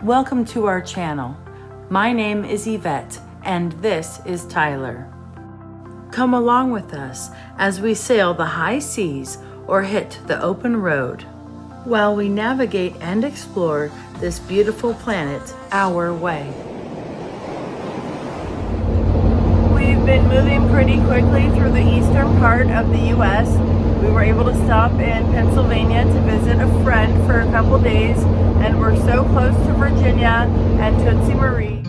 Welcome to our channel. My name is Yvette and this is Tyler. Come along with us as we sail the high seas or hit the open road while we navigate and explore this beautiful planet our way. We've been moving pretty quickly through the eastern part of the U.S. We were able to stop in Pennsylvania to visit a friend for a couple days, and we're so close to Virginia and Tootsie Marie.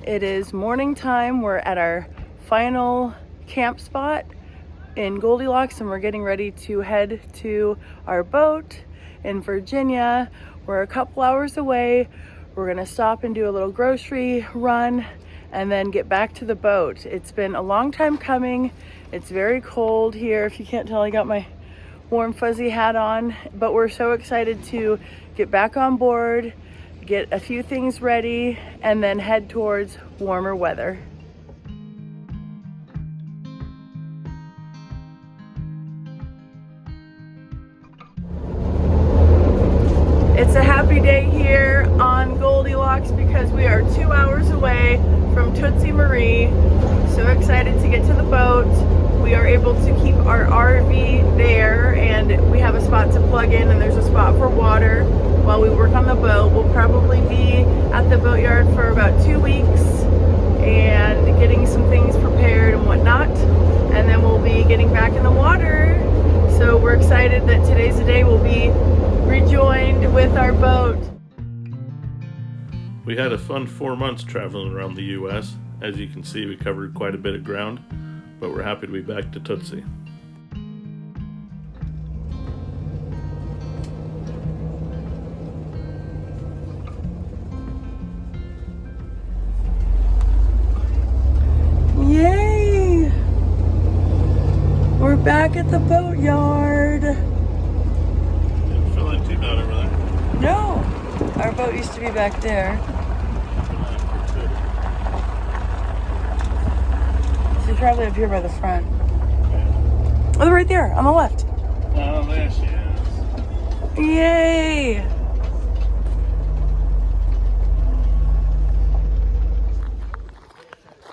It is morning time. We're at our final camp spot in Goldilocks and we're getting ready to head to our boat in Virginia. We're a couple hours away. We're gonna stop and do a little grocery run and then get back to the boat. It's been a long time coming. It's very cold here. If you can't tell, I got my warm fuzzy hat on, but we're so excited to get back on board, get a few things ready, and then head towards warmer weather. It's a happy day here on Goldilocks because we are 2 hours away from Tootsie Marie. So excited to get to the boat. We are able to keep our RV there and we have a spot to plug in and there's a spot for water while we work on the boat. We'll probably be at the boatyard for about 2 weeks and getting some things prepared and whatnot. And then we'll be getting back in the water. So we're excited that today's the day we'll be rejoined with our boat. We had a fun 4 months traveling around the U.S. As you can see, we covered quite a bit of ground, but we're happy to be back to Tootsie. Yay! We're back at the boatyard. Didn't feel like too bad over there. No, our boat used to be back there. She's probably up here by the front. Oh, they're right there on the left. Oh, there she is. Yay!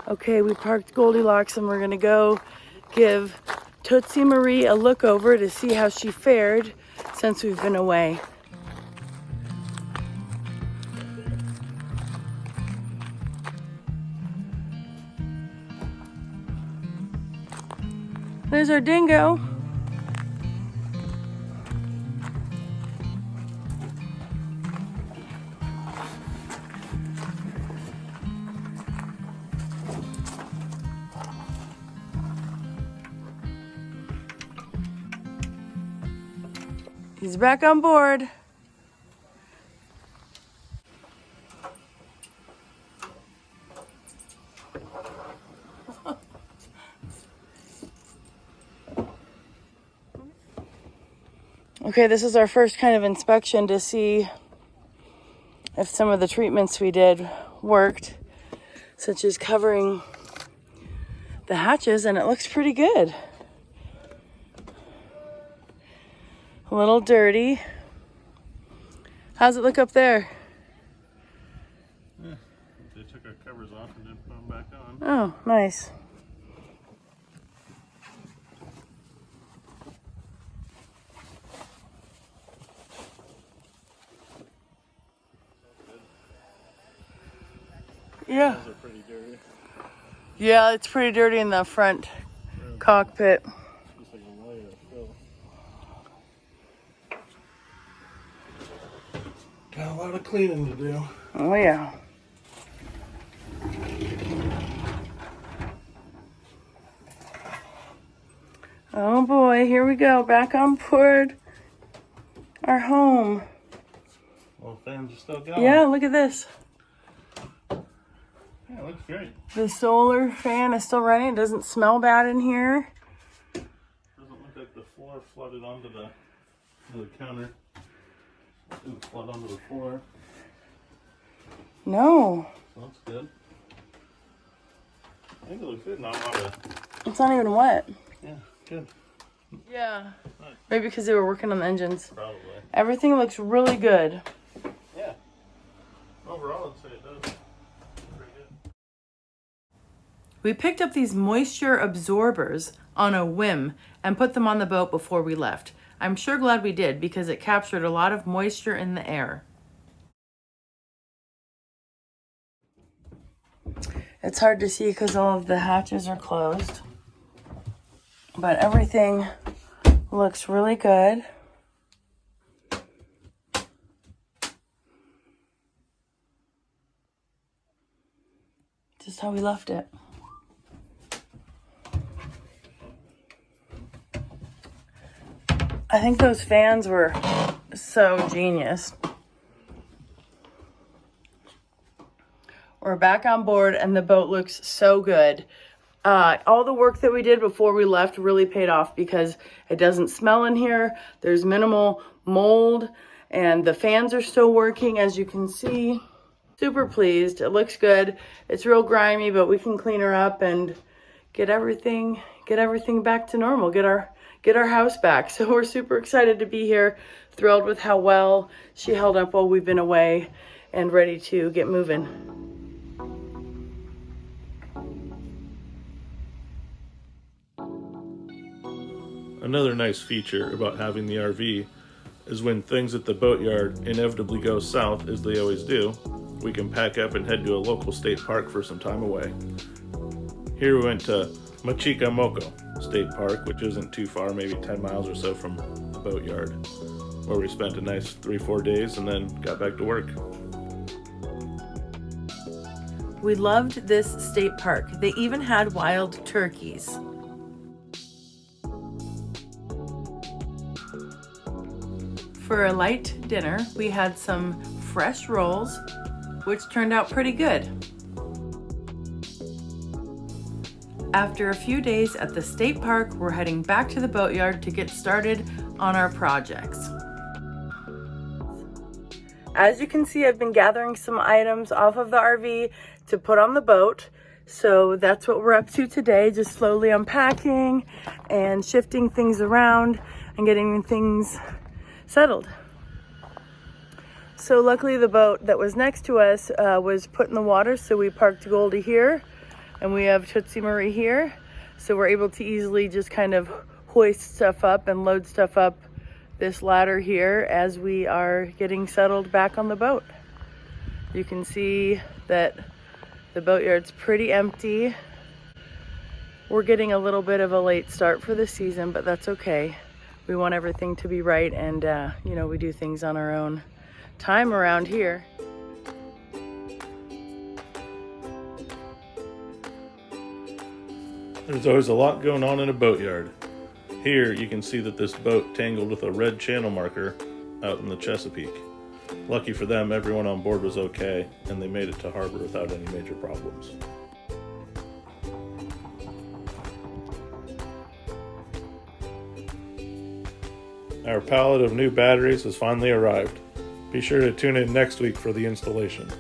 Okay, we parked Goldilocks and we're gonna go give Tootsie Marie a look over to see how she fared since we've been away. There's our dingo. He's back on board. Okay, this is our first kind of inspection to see if some of the treatments we did worked, such as covering the hatches, and it looks pretty good. A little dirty. How's it look up there? Yeah, they took our covers off and didn't put them back on. Oh, nice. Yeah. Those are pretty dirty. Yeah, it's pretty dirty in the front cockpit. Just like a layer of fill. Got a lot of cleaning to do. Oh yeah. Oh boy, here we go, back on board our home. Well, fans are still going. Yeah, look at this. Yeah, it looks great. The solar fan is still running. It doesn't smell bad in here. Doesn't look like the floor flooded onto the counter. Didn't flood onto the floor. No. That's good. I think it looks good. Not a lot of... It's not even wet. Yeah, good. Yeah. Maybe because they were working on the engines. Probably. Everything looks really good. Yeah. Overall, I'd say it does. Pretty good. We picked up these moisture absorbers on a whim and put them on the boat before we left. I'm sure glad we did because it captured a lot of moisture in the air. It's hard to see because all of the hatches are closed, but everything looks really good. Just how we left it. I think those fans were so genius. We're back on board and the boat looks so good. All the work that we did before we left really paid off because it doesn't smell in here. There's minimal mold and the fans are still working, as you can see. Super pleased. It looks good. It's real grimy, but we can clean her up and get everything back to normal. Get our house back. So we're super excited to be here. Thrilled with how well she held up while we've been away and ready to get moving. Another nice feature about having the RV is when things at the boatyard inevitably go south, as they always do, we can pack up and head to a local state park for some time away. Here we went to Machicamoco State Park, which isn't too far, maybe 10 miles or so from the boatyard, where we spent a nice 3-4 days and then got back to work. We loved this state park. They even had wild turkeys. For a light dinner, we had some fresh rolls, which turned out pretty good. After a few days at the state park, we're heading back to the boatyard to get started on our projects. As you can see, I've been gathering some items off of the RV to put on the boat. So that's what we're up to today, just slowly unpacking and shifting things around and getting things settled. So luckily the boat that was next to us was put in the water, so we parked Goldie here and we have Tootsie Marie here. So we're able to easily just kind of hoist stuff up and load stuff up this ladder here as we are getting settled back on the boat. You can see that the boatyard's pretty empty. We're getting a little bit of a late start for the season, but that's okay. We want everything to be right, and you know, we do things on our own time around here. There's always a lot going on in a boatyard. Here you can see that this boat tangled with a red channel marker out in the Chesapeake. Lucky for them, everyone on board was okay, and they made it to harbor without any major problems. Our pallet of new batteries has finally arrived. Be sure to tune in next week for the installation.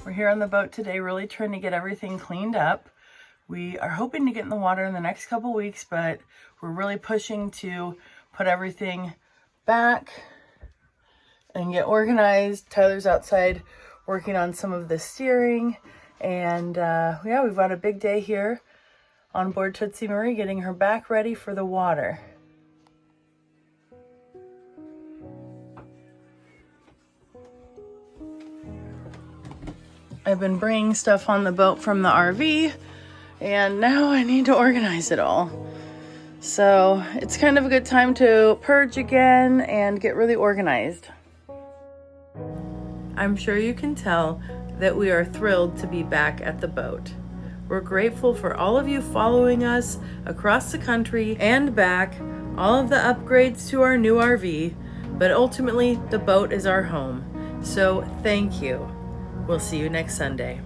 We're here on the boat today really trying to get everything cleaned up. We are hoping to get in the water in the next couple weeks, but we're really pushing to put everything back and get organized. Tyler's outside working on some of the steering, and yeah, we've got a big day here on board Tootsie Marie, getting her back ready for the water. I've been bringing stuff on the boat from the RV, and now I need to organize it all. So it's kind of a good time to purge again and get really organized. I'm sure you can tell that we are thrilled to be back at the boat. We're grateful for all of you following us across the country and back, all of the upgrades to our new RV, but ultimately the boat is our home. So thank you. We'll see you next Sunday.